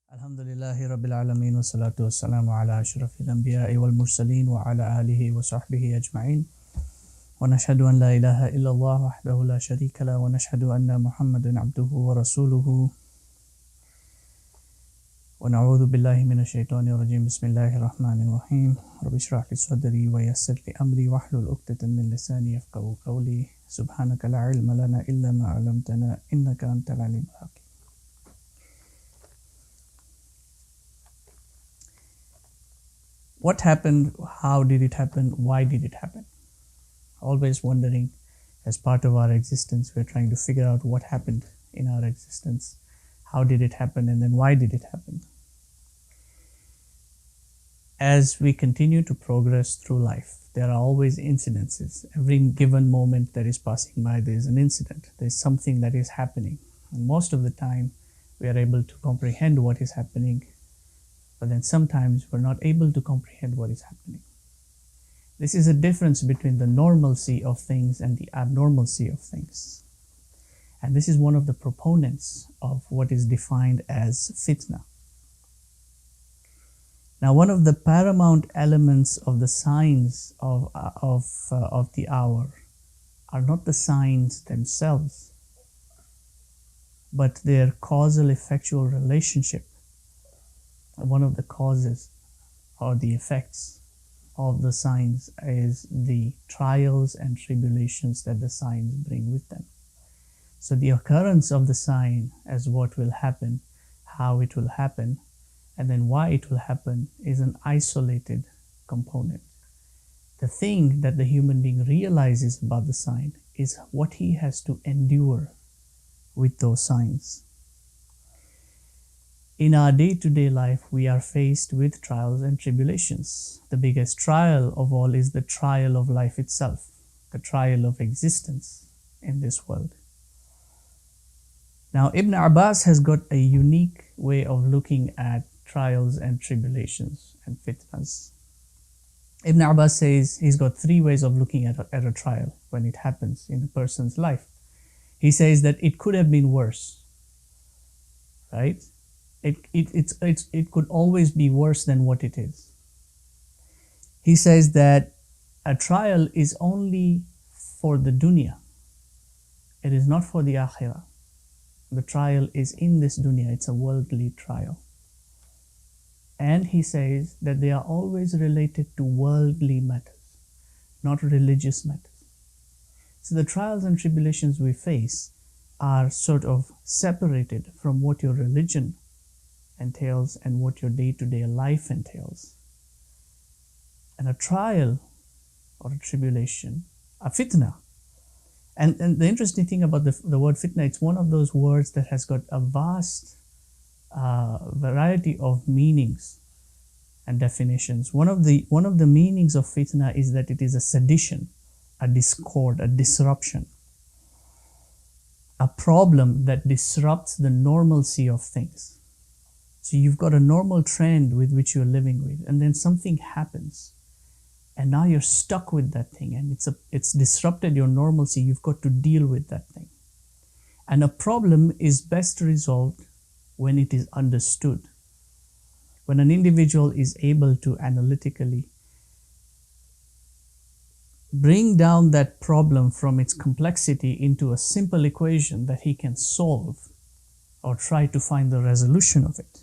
Alhamdulillahi Rabbil Alameen wa salatu wa salamu ala ashrafil anbiya'i wal mursaleen wa ala alihi wa sahbihi ajma'in. Wa nashhadu an la ilaha illallah wahdahu la sharika la wa nashhadu anna Muhammadan abduhu wa rasuluhu. Wa na'udhu billahi minash shaitani rajim. Bismillahir rahmanir rahim. Rabbi shrah li sadri wa yassir li amri wahlul 'uqdatan min lisani yafqahu qawli. Subhanaka la ilma lana illa ma 'allamtana innaka antal alimul hakim. What happened? How did it happen? Why did it happen? Always wondering, as part of our existence, we're trying to figure out what happened in our existence. How did it happen? And then why did it happen? As we continue to progress through life, there are always incidences. Every given moment that is passing by, there is an incident. There's something that is happening. And most of the time, we are able to comprehend what is happening. But then sometimes we're not able to comprehend what is happening. This is a difference between the normalcy of things and the abnormalcy of things. And this is one of the proponents of what is defined as fitnah. Now, one of the paramount elements of the signs of the hour are not the signs themselves, but their causal effectual relationship. One of the causes or the effects of the signs is the trials and tribulations that the signs bring with them. So the occurrence of the sign as what will happen, how it will happen, and then why it will happen is an isolated component. The thing that the human being realizes about the sign is what he has to endure with those signs. In our day-to-day life, we are faced with trials and tribulations. The biggest trial of all is the trial of life itself, the trial of existence in this world. Now, Ibn Abbas has got a unique way of looking at trials and tribulations and fitnas. Ibn Abbas says he's got three ways of looking at a trial when it happens in a person's life. He says that it could have been worse, right? It could always be worse than what it is. He says that a trial is only for the dunya. It is not for the akhirah. The trial is in this dunya. It's a worldly trial. And he says that they are always related to worldly matters, not religious matters. So the trials and tribulations we face are sort of separated from what your religion entails and what your day-to-day life entails. And a trial or a tribulation, a fitnah. And the interesting thing about the word fitnah, it's one of those words that has got a vast variety of meanings and definitions. One of the meanings of fitnah is that it is a sedition, a discord, a disruption, a problem that disrupts the normalcy of things. So you've got a normal trend with which you're living with, and then something happens, and now you're stuck with that thing, and it's disrupted your normalcy. You've got to deal with that thing. And a problem is best resolved when it is understood. When an individual is able to analytically bring down that problem from its complexity into a simple equation that he can solve or try to find the resolution of it.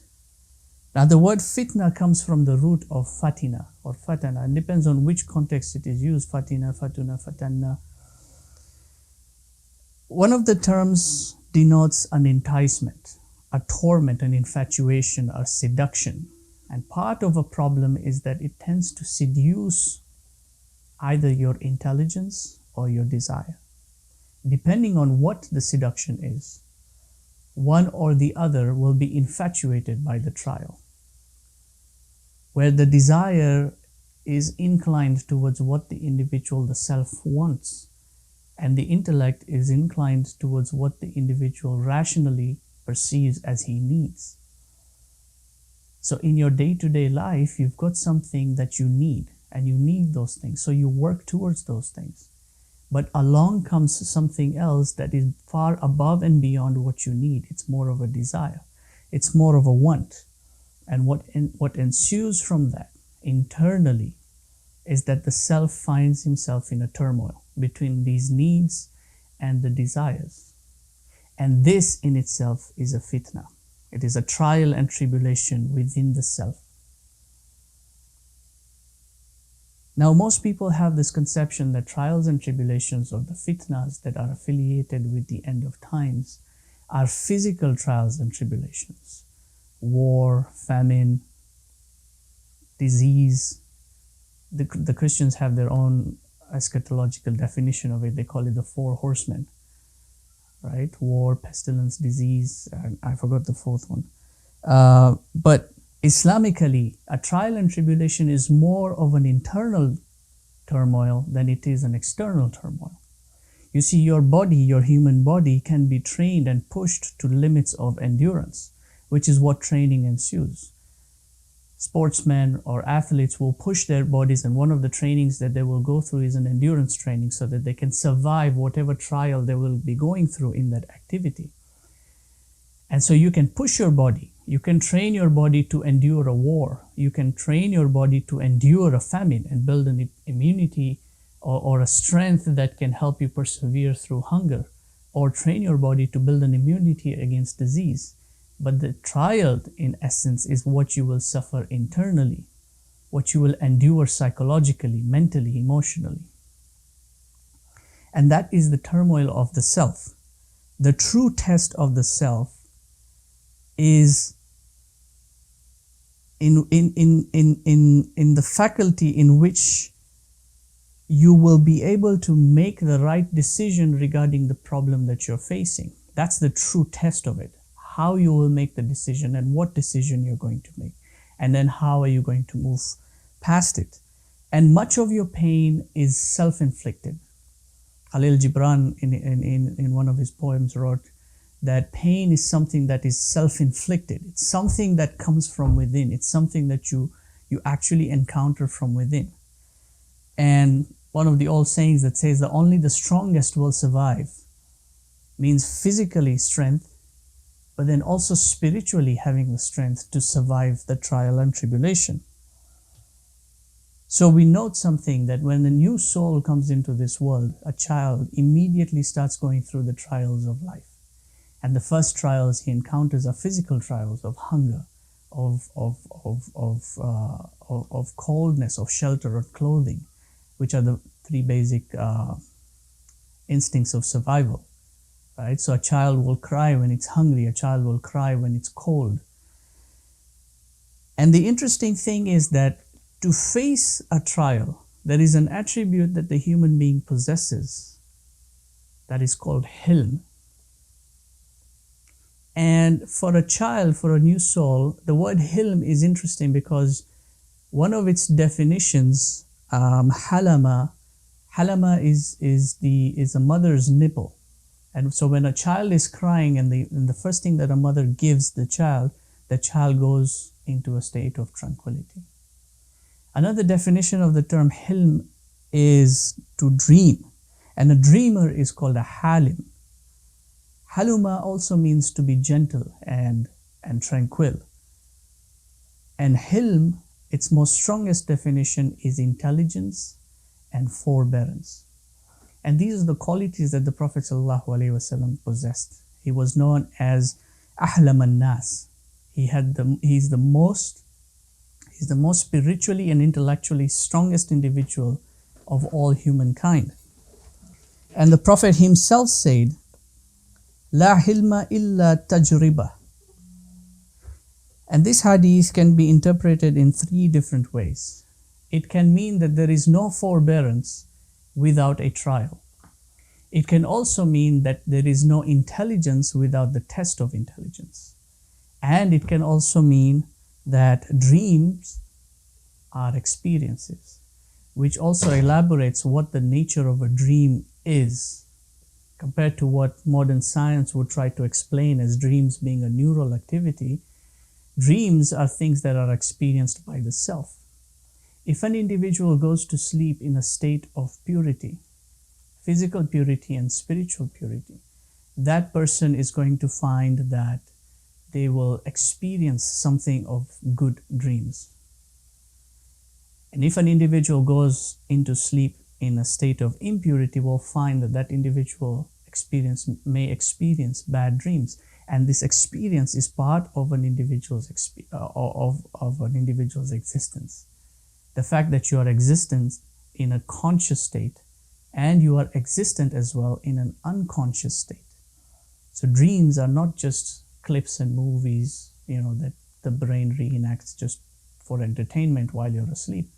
Now, the word fitna comes from the root of fatina or fatana. It depends on which context it is used, fatina, fatuna, fatanna. One of the terms denotes an enticement, a torment, an infatuation, a seduction. And part of a problem is that it tends to seduce either your intelligence or your desire. Depending on what the seduction is, one or the other will be infatuated by the trial. Where the desire is inclined towards what the individual, the self, wants, and the intellect is inclined towards what the individual rationally perceives as he needs. So in your day-to-day life, you've got something that you need, and you need those things, so you work towards those things. But along comes something else that is far above and beyond what you need. It's more of a desire. It's more of a want. And what ensues from that internally is that the self finds himself in a turmoil between these needs and the desires. And this in itself is a fitna. It is a trial and tribulation within the self. Now, most people have this conception that trials and tribulations, or the fitnas that are affiliated with the end of times, are physical trials and tribulations. War, famine, disease. The Christians have their own eschatological definition of it. They call it the four horsemen, right? War, pestilence, disease, and I forgot the fourth one. But Islamically, a trial and tribulation is more of an internal turmoil than it is an external turmoil. You see, your body, your human body, can be trained and pushed to limits of endurance, which is what training ensues. Sportsmen or athletes will push their bodies, and one of the trainings that they will go through is an endurance training so that they can survive whatever trial they will be going through in that activity. And so you can push your body. You can train your body to endure a war. You can train your body to endure a famine and build an immunity or a strength that can help you persevere through hunger, or train your body to build an immunity against disease. But the trial, in essence, is what you will suffer internally, what you will endure psychologically, mentally, emotionally. And that is the turmoil of the self. The true test of the self is in the faculty in which you will be able to make the right decision regarding the problem that you're facing. That's the true test of it. How you will make the decision and what decision you're going to make. And then how are you going to move past it. And much of your pain is self-inflicted. Khalil Gibran in one of his poems wrote that pain is something that is self-inflicted. It's something that comes from within. It's something that you actually encounter from within. And one of the old sayings that says that only the strongest will survive means physically strength, but then also spiritually having the strength to survive the trial and tribulation. So we note something, that when the new soul comes into this world, a child immediately starts going through the trials of life. And the first trials he encounters are physical trials of hunger, of coldness, of shelter, of clothing, which are the three basic instincts of survival. Right? So a child will cry when it's hungry, a child will cry when it's cold. And the interesting thing is that to face a trial, there is an attribute that the human being possesses that is called hilm. And for a child, for a new soul, the word hilm is interesting because one of its definitions, halama is a mother's nipple. And so when a child is crying and the first thing that a mother gives the child goes into a state of tranquility. Another definition of the term hilm is to dream. And a dreamer is called a halim. Haluma also means to be gentle and tranquil. And hilm, its most strongest definition is intelligence and forbearance. And these are the qualities that the Prophet ﷺ possessed. He was known as Ahlam al-Nas. He's the most spiritually and intellectually strongest individual of all humankind. And the Prophet himself said, La hilma illa tajriba. And this hadith can be interpreted in three different ways. It can mean that there is no forbearance without a trial. It can also mean that there is no intelligence without the test of intelligence. And it can also mean that dreams are experiences, which also elaborates what the nature of a dream is, compared to what modern science would try to explain as dreams being a neural activity. Dreams are things that are experienced by the self. If an individual goes to sleep in a state of purity, physical purity and spiritual purity, that person is going to find that they will experience something of good dreams. And if an individual goes into sleep in a state of impurity, we'll find that that individual may experience bad dreams. And this experience is part of an individual's an individual's existence. The fact that you are existent in a conscious state, and you are existent as well in an unconscious state. So dreams are not just clips and movies, that the brain reenacts just for entertainment while you're asleep.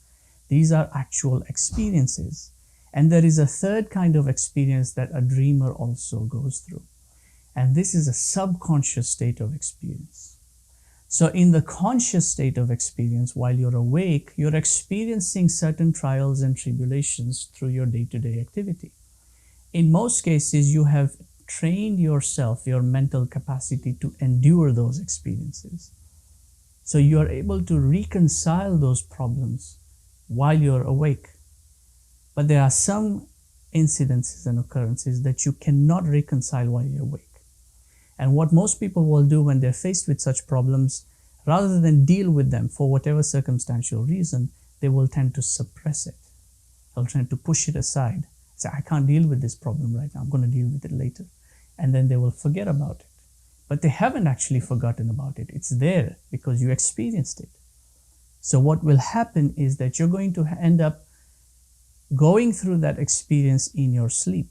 These are actual experiences. And there is a third kind of experience that a dreamer also goes through. And this is a subconscious state of experience. So in the conscious state of experience, while you're awake, you're experiencing certain trials and tribulations through your day-to-day activity. In most cases, you have trained yourself, your mental capacity to endure those experiences. So you are able to reconcile those problems while you're awake. But there are some incidences and occurrences that you cannot reconcile while you're awake. And what most people will do when they're faced with such problems, rather than deal with them for whatever circumstantial reason, they will tend to suppress it. They'll tend to push it aside. Say, I can't deal with this problem right now. I'm going to deal with it later. And then they will forget about it. But they haven't actually forgotten about it. It's there because you experienced it. So what will happen is that you're going to end up going through that experience in your sleep.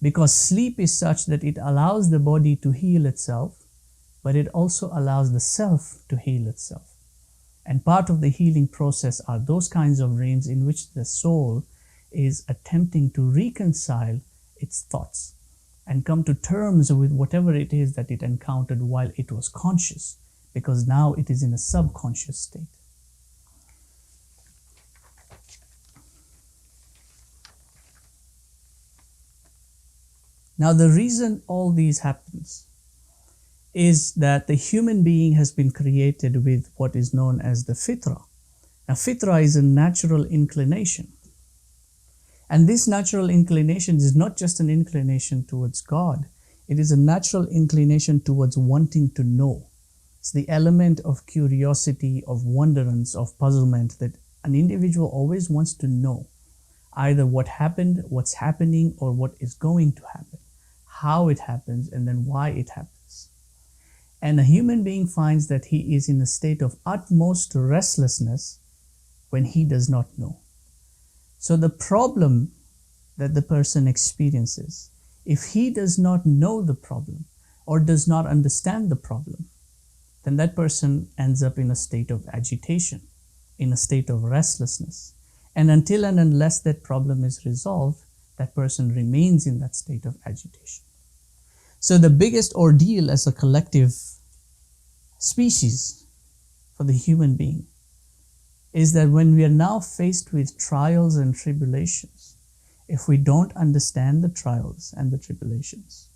Because sleep is such that it allows the body to heal itself, but it also allows the self to heal itself. And part of the healing process are those kinds of dreams in which the soul is attempting to reconcile its thoughts and come to terms with whatever it is that it encountered while it was conscious, because now it is in a subconscious state. Now, the reason all these happens is that the human being has been created with what is known as the Fitnah. Now, Fitnah is a natural inclination. And this natural inclination is not just an inclination towards God. It is a natural inclination towards wanting to know. It's the element of curiosity, of wonderance, of puzzlement that an individual always wants to know. Either what happened, what's happening, or what is going to happen. How it happens, and then why it happens. And a human being finds that he is in a state of utmost restlessness when he does not know. So the problem that the person experiences, if he does not know the problem or does not understand the problem, then that person ends up in a state of agitation, in a state of restlessness. And until and unless that problem is resolved, that person remains in that state of agitation. So the biggest ordeal as a collective species for the human being is that when we are now faced with trials and tribulations, if we don't understand the trials and the tribulations,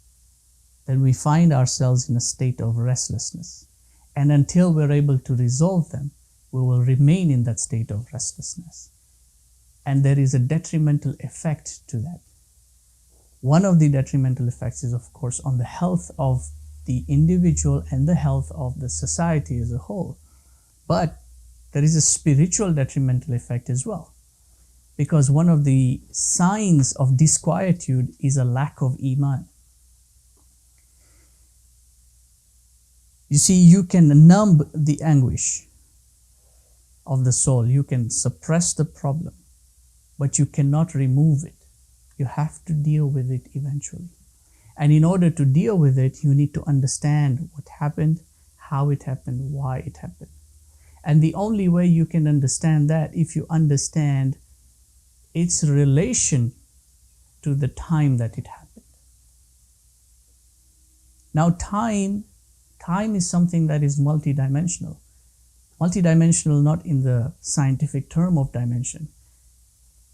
then we find ourselves in a state of restlessness. And until we're able to resolve them, we will remain in that state of restlessness. And there is a detrimental effect to that. One of the detrimental effects is, of course, on the health of the individual and the health of the society as a whole. But there is a spiritual detrimental effect as well. Because one of the signs of disquietude is a lack of iman. You see, you can numb the anguish of the soul. You can suppress the problem, but you cannot remove it. You have to deal with it eventually. And in order to deal with it, you need to understand what happened, how it happened, why it happened. And the only way you can understand that if you understand its relation to the time that it happened. Now, time is something that is multidimensional. Multidimensional not in the scientific term of dimension,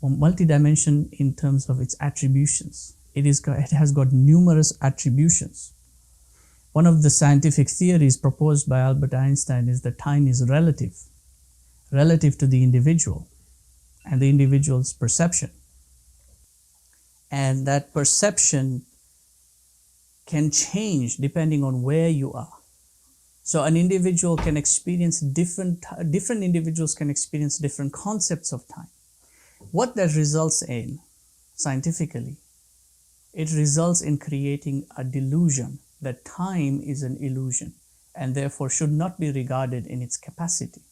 multidimension in terms of its attributions. It has got numerous attributions. One of the scientific theories proposed by Albert Einstein is that time is relative to the individual and the individual's perception. And that perception can change depending on where you are. So an individual can experience different individuals can experience different concepts of time. What that results in, scientifically, it results in creating a delusion that time is an illusion and therefore should not be regarded in its capacity.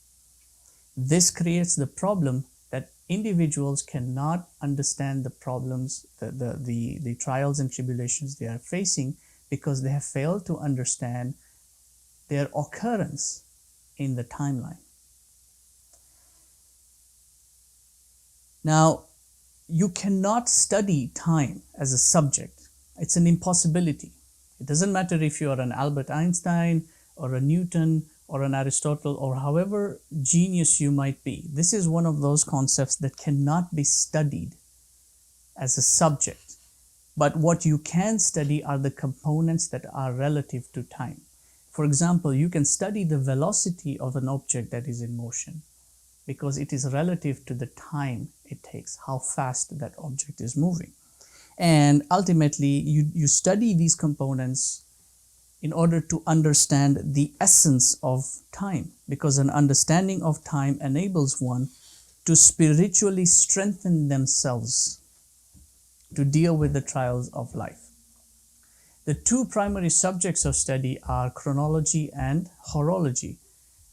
This creates the problem that individuals cannot understand the problems, the trials and tribulations they are facing, because they have failed to understand their occurrence in the timeline. Now, you cannot study time as a subject. It's an impossibility. It doesn't matter if you are an Albert Einstein or a Newton or an Aristotle or however genius you might be. This is one of those concepts that cannot be studied as a subject. But what you can study are the components that are relative to time. For example, you can study the velocity of an object that is in motion because it is relative to the time it takes, how fast that object is moving. And ultimately, you study these components in order to understand the essence of time, because an understanding of time enables one to spiritually strengthen themselves to deal with the trials of life. The two primary subjects of study are chronology and horology.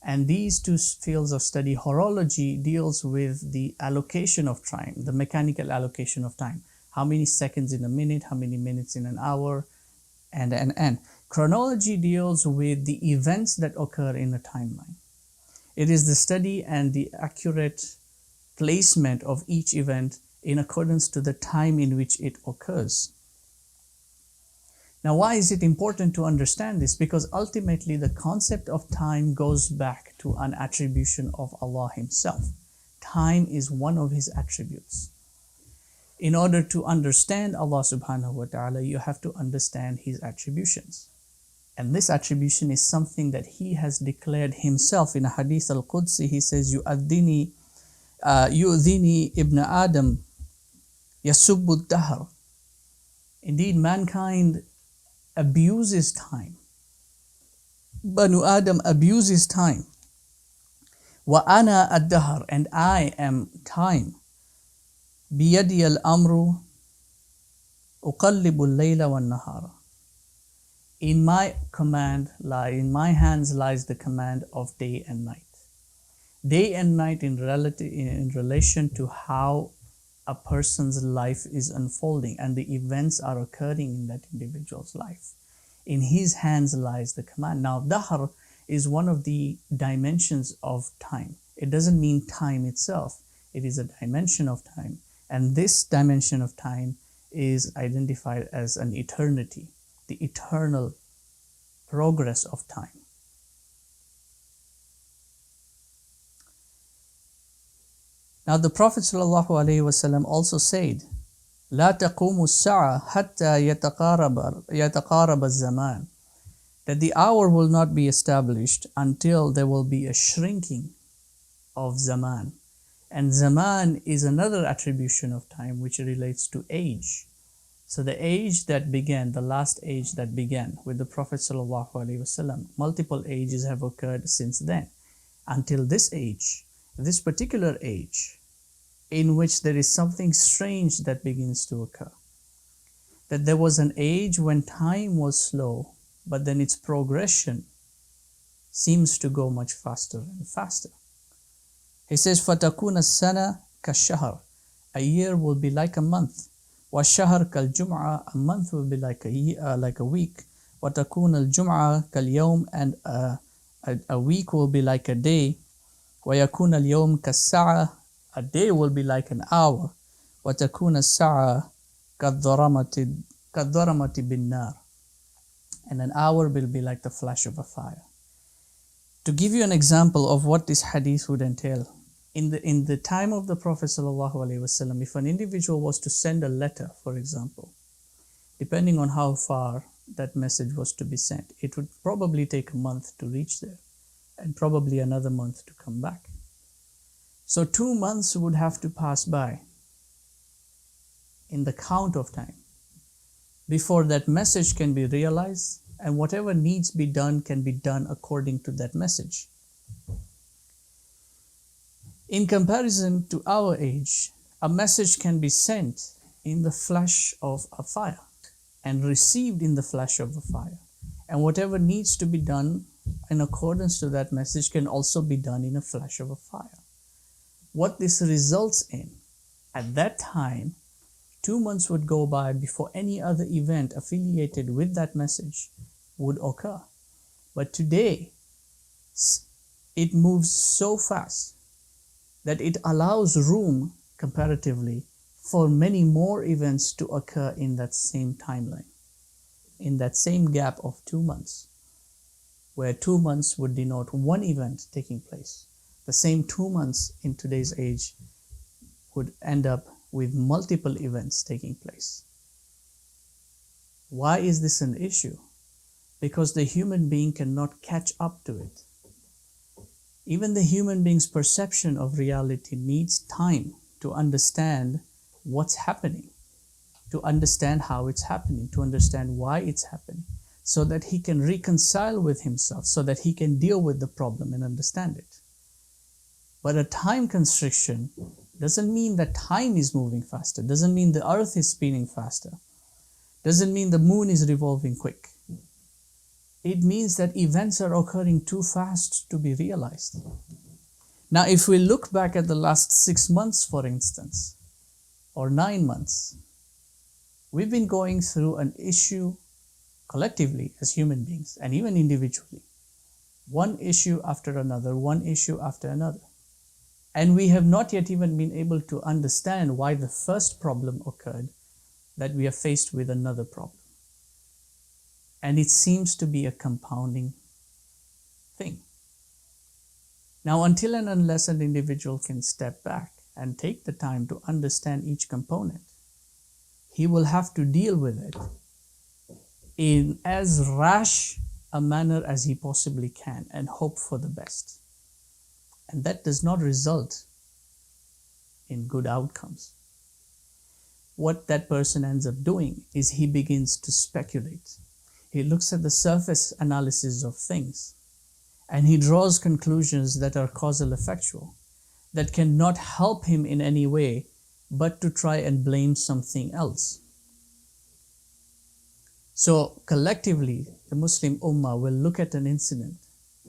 And these two fields of study, horology deals with the allocation of time, the mechanical allocation of time. How many seconds in a minute, how many minutes in an hour, and. Chronology deals with the events that occur in a timeline. It is the study and the accurate placement of each event in accordance to the time in which it occurs. Now, why is it important to understand this? Because ultimately the concept of time goes back to an attribution of Allah Himself. Time is one of His attributes. In order to understand Allah subhanahu wa ta'ala, you have to understand His attributions. And this attribution is something that He has declared Himself in a hadith al-Qudsi. He says, yu'adhini ibn Adam yasubbu dahr. Indeed, mankind abuses time. Banu Adam abuses time. Wa ana ad-dahr, and I am time. Biyadi al-amru uqallibu al-layla wan-nahara. In my hands lies the command of day and night. Day and night in relation to how a person's life is unfolding and the events are occurring in that individual's life. In His hands lies the command. Now, dahr is one of the dimensions of time. It doesn't mean time itself. It is a dimension of time. And this dimension of time is identified as an eternity, the eternal progress of time. Now the Prophet ﷺ also said, لا تقوم الساعة حتى يتقارب الزمان, that the hour will not be established until there will be a shrinking of zaman. And zaman is another attribution of time which relates to age. So the age that began, the last age that began with the Prophet ﷺ, multiple ages have occurred since then, until this age, this particular age, in which there is something strange that begins to occur. That there was an age when time was slow, but then its progression seems to go much faster and faster. He says, فَتَكُونَ السَّنَةَ كَالشَّهْرِ, a year will be like a month. وَالشَّهْرِ كَالْجُمْعَةِ, a month will be like a week. وَتَكُونَ الْجُمْعَةَ كَالْيَوْمِ, and a week will be like a day. وَيَكُونَ الْيَوْمِ كَالسَّاعَةِ, a day will be like an hour. وَتَكُونَ السَّاعَةِ كَالظَّلَمَةِ بِالنَّارِ, and an hour will be like the flash of a fire. To give you an example of what this hadith would entail, in the time of the Prophet ﷺ, if an individual was to send a letter, for example, depending on how far that message was to be sent, it would probably take a month to reach there, and probably another month to come back. So 2 months would have to pass by in the count of time before that message can be realized and whatever needs be done can be done according to that message. In comparison to our age, a message can be sent in the flash of a fire and received in the flash of a fire. And whatever needs to be done in accordance to that message can also be done in a flash of a fire. What this results in, at that time, 2 months would go by before any other event affiliated with that message would occur. But today, it moves so fast that it allows room, comparatively, for many more events to occur in that same timeline, in that same gap of 2 months, where 2 months would denote one event taking place. The same 2 months in today's age would end up with multiple events taking place. Why is this an issue? Because the human being cannot catch up to it. Even the human being's perception of reality needs time to understand what's happening, to understand how it's happening, to understand why it's happening, so that he can reconcile with himself, so that he can deal with the problem and understand it. But a time constriction doesn't mean that time is moving faster, doesn't mean the earth is spinning faster, doesn't mean the moon is revolving quick. It means that events are occurring too fast to be realized. Now, if we look back at the last 6 months, for instance, or 9 months, we've been going through an issue collectively as human beings and even individually. One issue after another, one issue after another. And we have not yet even been able to understand why the first problem occurred, that we are faced with another problem. And it seems to be a compounding thing. Now, until and unless an individual can step back and take the time to understand each component, he will have to deal with it in as rash a manner as he possibly can and hope for the best. And that does not result in good outcomes. What that person ends up doing is he begins to speculate. He looks at the surface analysis of things and he draws conclusions that are causal effectual, that cannot help him in any way but to try and blame something else. So collectively, the Muslim Ummah will look at an incident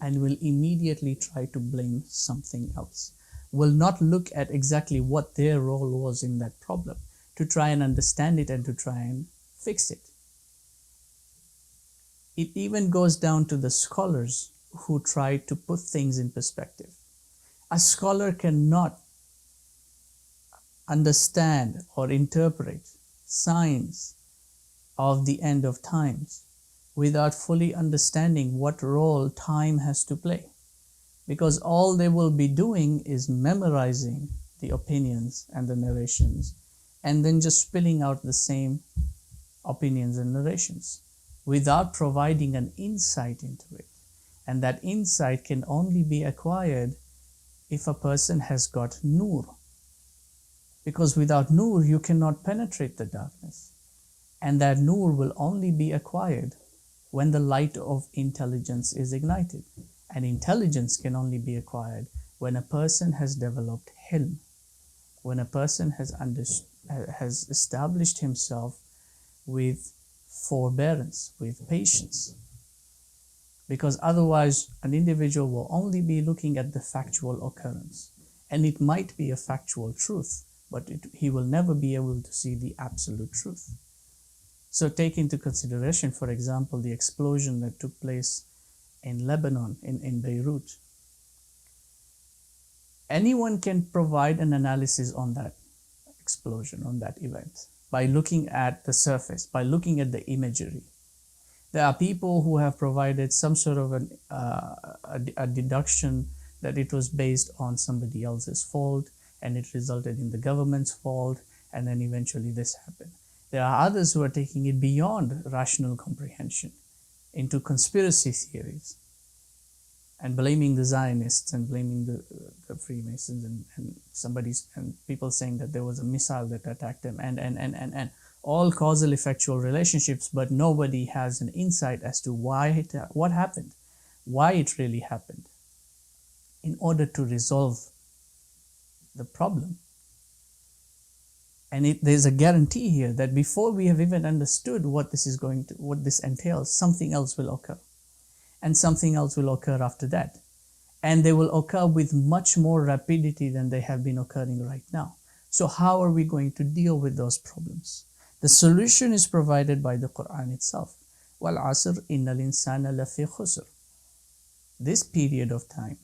and will immediately try to blame something else, will not look at exactly what their role was in that problem, to try and understand it and to try and fix it. It even goes down to the scholars who try to put things in perspective. A scholar cannot understand or interpret signs of the end of times without fully understanding what role time has to play. Because all they will be doing is memorizing the opinions and the narrations and then just spilling out the same opinions and narrations without providing an insight into it. And that insight can only be acquired if a person has got nur. Because without nur, you cannot penetrate the darkness. And that nur will only be acquired when the light of intelligence is ignited. And intelligence can only be acquired when a person has developed hilm, when a person has established himself with forbearance, with patience. Because otherwise, an individual will only be looking at the factual occurrence. And it might be a factual truth, but he will never be able to see the absolute truth. So take into consideration, for example, the explosion that took place in Lebanon, in Beirut. Anyone can provide an analysis on that explosion, on that event, by looking at the surface, by looking at the imagery. There are people who have provided some sort of a deduction that it was based on somebody else's fault and it resulted in the government's fault, and then eventually this happened. There are others who are taking it beyond rational comprehension into conspiracy theories and blaming the Zionists and blaming the Freemasons and people saying that there was a missile that attacked them and all causal effectual relationships, but nobody has an insight as to what happened, why it really happened, in order to resolve the problem. And there's a guarantee here that before we have even understood what this entails, something else will occur, and something else will occur after that, and they will occur with much more rapidity than they have been occurring right now. So how are we going to deal with those problems? The solution is provided by the Quran itself. وَالْعَصْرِ إِنَّ الْإِنسَانَ لَفِي خُسْرٍ. This period of time,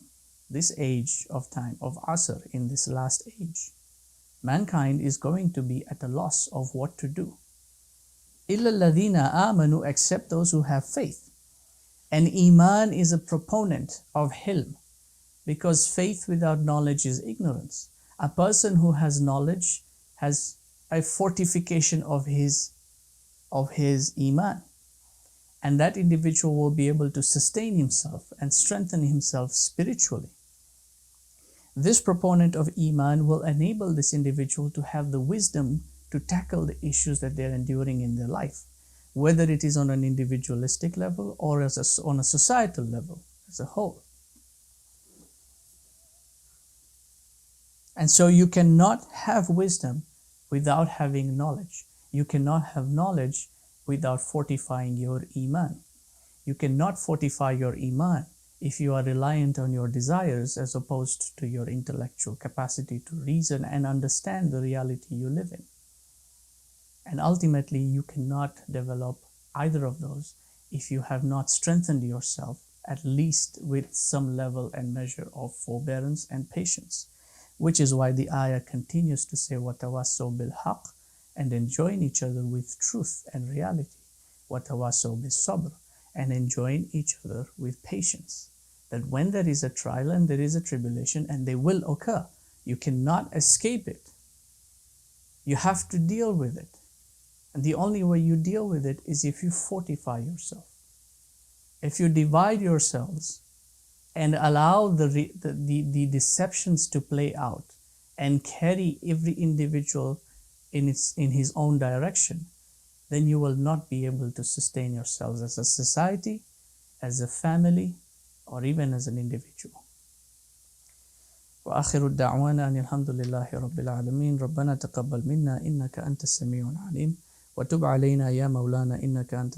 this age of time of Asr, in this last age, mankind is going to be at a loss of what to do. إِلَّا الَّذِينَ آمَنُوا, except those who have faith. And Iman is a proponent of Hilm, because faith without knowledge is ignorance. A person who has knowledge has a fortification of his Iman. And that individual will be able to sustain himself and strengthen himself spiritually. This proponent of Iman will enable this individual to have the wisdom to tackle the issues that they're enduring in their life, whether it is on an individualistic level or on a societal level as a whole. And so you cannot have wisdom without having knowledge. You cannot have knowledge without fortifying your Iman. You cannot fortify your Iman if you are reliant on your desires as opposed to your intellectual capacity to reason and understand the reality you live in. And ultimately, you cannot develop either of those if you have not strengthened yourself, at least with some level and measure of forbearance and patience. Which is why the ayah continues to say, وَتَوَاسَّوْا بِالْحَقِّ, and enjoin each other with truth and reality. وَتَوَاسَّوْا بِالصَّبْرِ, and enjoin each other with patience. That when there is a trial and there is a tribulation, and they will occur, you cannot escape it. You have to deal with it. And the only way you deal with it is if you fortify yourself. If you divide yourselves and allow the deceptions to play out and carry every individual in his own direction, then you will not be able to sustain yourselves as a society, as a family, or even as an individual. وآخر الدعوانا أن الحمد لله رب العالمين ربنا تقبل منا إنك أنت السميع العليم وتب علينا يا مولانا إنك أنت